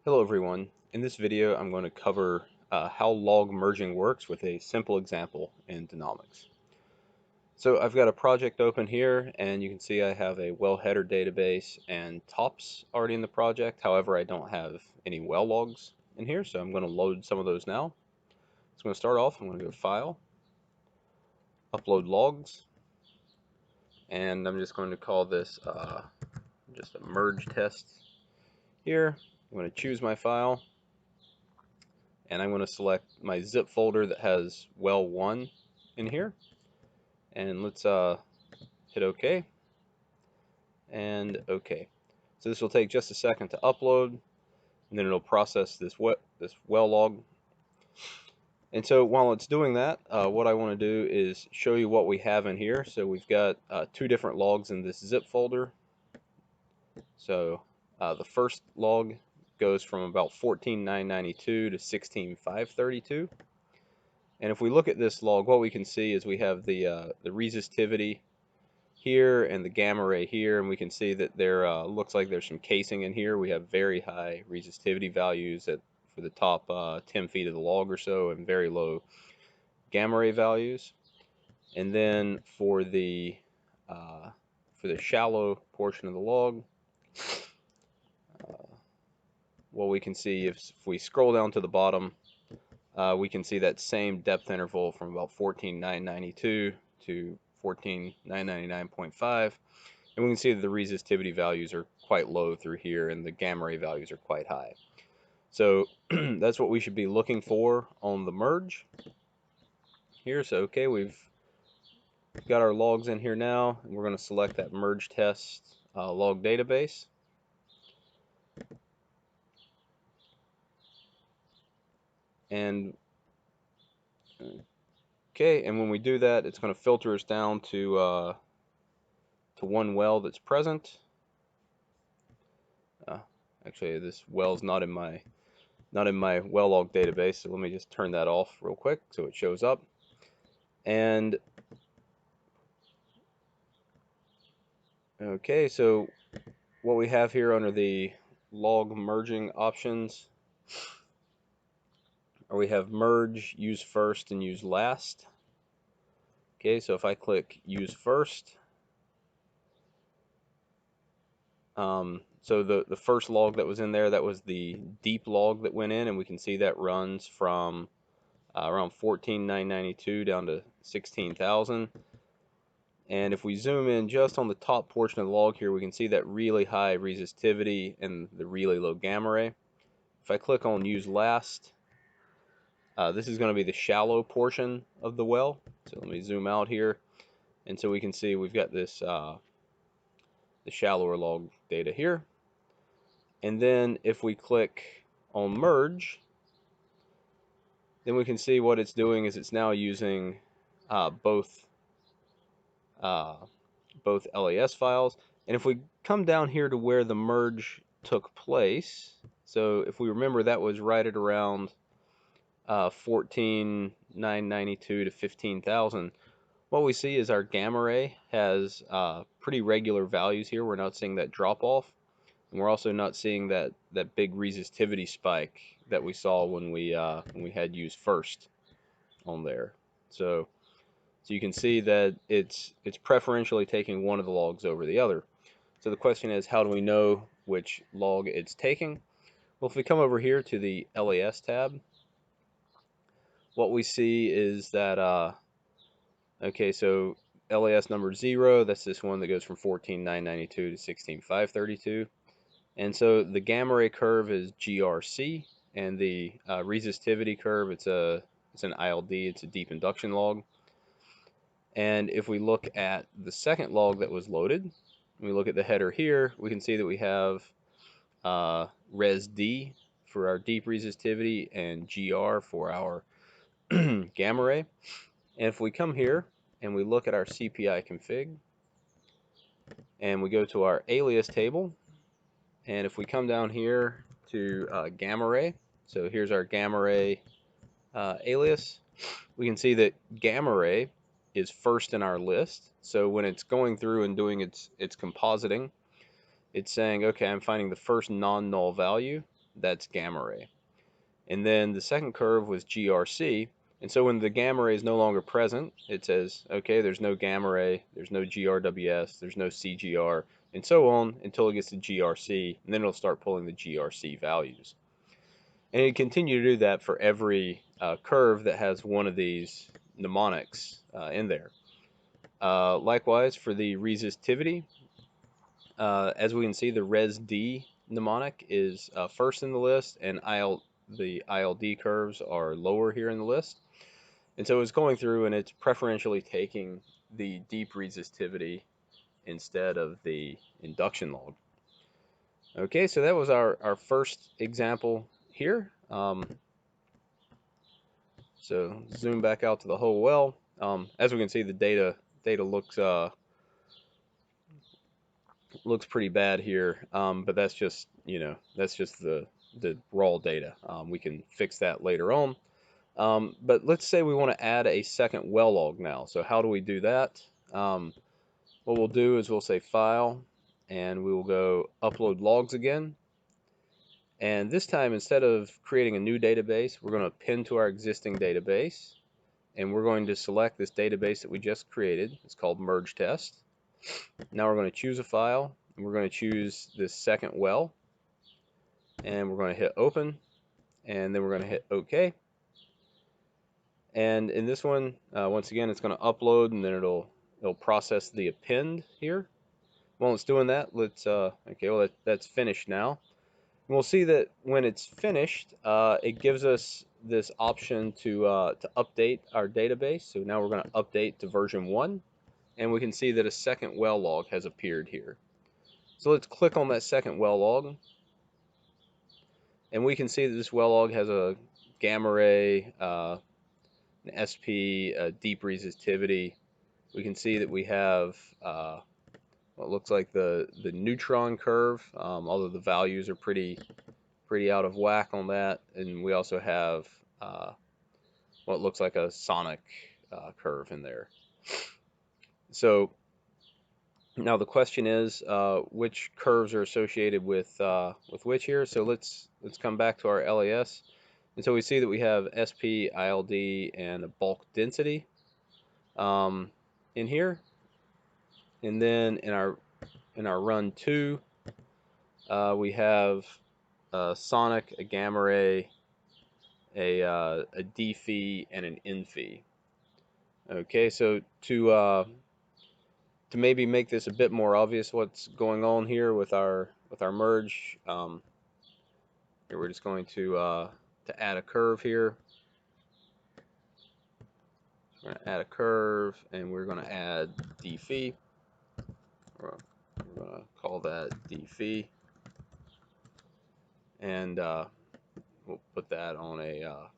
Hello everyone. In this video I'm going to cover how log merging works with a simple example in Danomics. So I've got a project open here and you can see I have a well header database and tops already in the project. However, I don't have any well logs in here, so I'm going to load some of those now. So I'm going to start off, I'm going to go File, Upload Logs, and I'm just going to call this just a merge test here. I'm going to choose my file, and I'm going to select my zip folder that has well1 in here, and let's hit OK and OK. So this will take just a second to upload, and then it'll process this well log. And so while it's doing that, what I want to do is show you what we have in here. So we've got two different logs in this zip folder. So the first log goes from about 14,992 to 16,532. And if we look at this log, what we can see is we have the resistivity here and the gamma ray here, and we can see that there looks like there's some casing in here. We have very high resistivity values for the top 10 feet of the log or so, and very low gamma ray values. And then for the shallow portion of the log, what we can see if we scroll down to the bottom, we can see that same depth interval from about 14,992 to 14,999.5, and we can see that the resistivity values are quite low through here and the gamma ray values are quite high. So that's what we should be looking for on the merge here. So okay, we've got our logs in here now, and we're going to select that merge test log database. And okay, and when we do that, it's going to filter us down to one well that's present. Actually, this well's not in my well log database, so let me just turn that off real quick so it shows up. And okay, so what we have here under the log merging options, or we have merge, use first, and use last. Okay, so if I click use first, so the first log that was in there, that was the deep log that went in, and we can see that runs from around 14,992 down to 16,000. And if we zoom in just on the top portion of the log here, we can see that really high resistivity and the really low gamma ray. If I click on use last, this is going to be the shallow portion of the well. So let me zoom out here, and so we can see we've got this the shallower log data here. And then if we click on merge, then we can see what it's doing is it's now using both LAS files. And if we come down here to where the merge took place, so if we remember, that was right at around 14,992 to 15,000. What we see is our gamma ray has pretty regular values here. We're not seeing that drop off, and we're also not seeing that big resistivity spike that we saw when we had use first on there. So you can see that it's preferentially taking one of the logs over the other. So the question is, how do we know which log it's taking? Well, if we come over here to the LAS tab, what we see is that okay, so LAS number 0, that's this one that goes from 14,992 to 16,532. And so the gamma ray curve is GRC, and the resistivity curve, it's an ILD, it's a deep induction log. And if we look at the second log that was loaded, we look at the header here, we can see that we have res D for our deep resistivity and GR for our gamma ray. And if we come here and we look at our CPI config, and we go to our alias table, and if we come down here to gamma ray, so here's our gamma ray alias, we can see that gamma ray is first in our list. So when it's going through and doing its compositing, it's saying, okay, I'm finding the first non-null value, that's gamma ray. And then the second curve was GRC. And so when the gamma ray is no longer present, it says, okay, there's no gamma ray, there's no GRWS, there's no CGR, and so on until it gets to GRC, and then it'll start pulling the GRC values. And it continue to do that for every curve that has one of these mnemonics in there. Likewise, for the resistivity, as we can see, the res-D mnemonic is first in the list, and the ILD curves are lower here in the list. And so it's going through and it's preferentially taking the deep resistivity instead of the induction log. Okay, so that was our first example here. So zoom back out to the whole well. As we can see, the data looks pretty bad here, but that's just the raw data. We can fix that later on. But let's say we want to add a second well log now. So how do we do that? What we'll do is we'll say File, and we will go Upload Logs again. And this time, instead of creating a new database, we're going to append to our existing database. And we're going to select this database that we just created. It's called Merge Test. Now we're going to choose a file, and we're going to choose this second well. And we're going to hit Open, and then we're going to hit OK. And in this one, once again, it's going to upload, and then it'll process the append here. While it's doing that, let's okay, well that's finished now. And we'll see that when it's finished, it gives us this option to update our database. So now we're going to update to version 1, and we can see that a second well log has appeared here. So let's click on that second well log, and we can see that this well log has a gamma ray, an SP, a deep resistivity. We can see that we have what looks like the neutron curve, although the values are pretty out of whack on that, and we also have what looks like a sonic curve in there. So now the question is, which curves are associated with which here? So let's come back to our LAS, and so we see that we have SP, ILD, and a bulk density in here, and then in our run 2, we have a sonic, a gamma ray, a D phi, and an N phi. Okay, so to maybe make this a bit more obvious what's going on here with our merge, here we're just going to add a curve here. We're going to add a curve, and we're going to add D phi. We're going to call that D phi, and we'll put that on a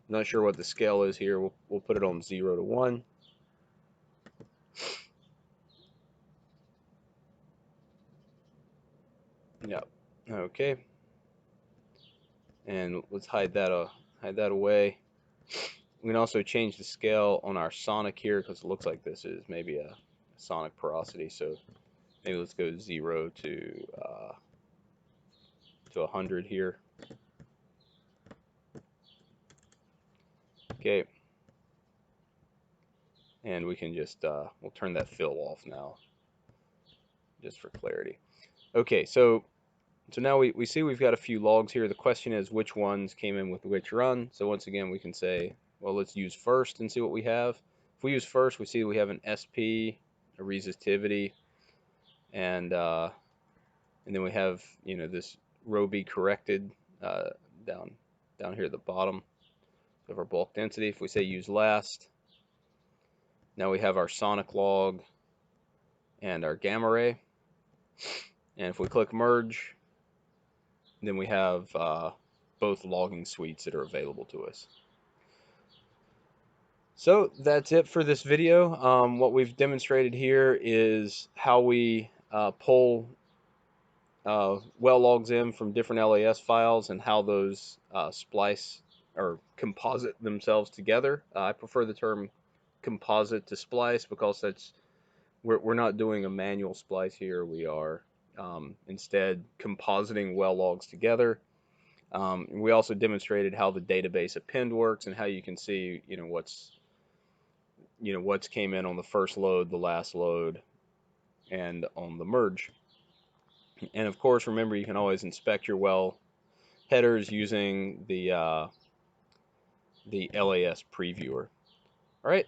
not sure what the scale is here. We'll put it on 0 to 1. Yep. Okay. And let's hide that away. We can also change the scale on our sonic here, because it looks like this is maybe a sonic porosity. So maybe let's go 0 to 100 here. Okay. And we can just we'll turn that fill off now, just for clarity. Okay, so now we see we've got a few logs here. The question is which ones came in with which run. So once again, we can say, well, let's use first and see what we have. If we use first, we see we have an SP, a resistivity, and then we have this row B corrected down here at the bottom of our bulk density. If we say use last, now we have our sonic log and our gamma ray. And if we click merge, then we have both logging suites that are available to us. So that's it for this video. What we've demonstrated here is how we pull well logs in from different LAS files and how those splice or composite themselves together. I prefer the term composite to splice, because we're not doing a manual splice here. We are instead compositing well logs together. We also demonstrated how the database append works and how you can see, what's came in on the first load, the last load, and on the merge. And of course, remember you can always inspect your well headers using the LAS previewer. All right.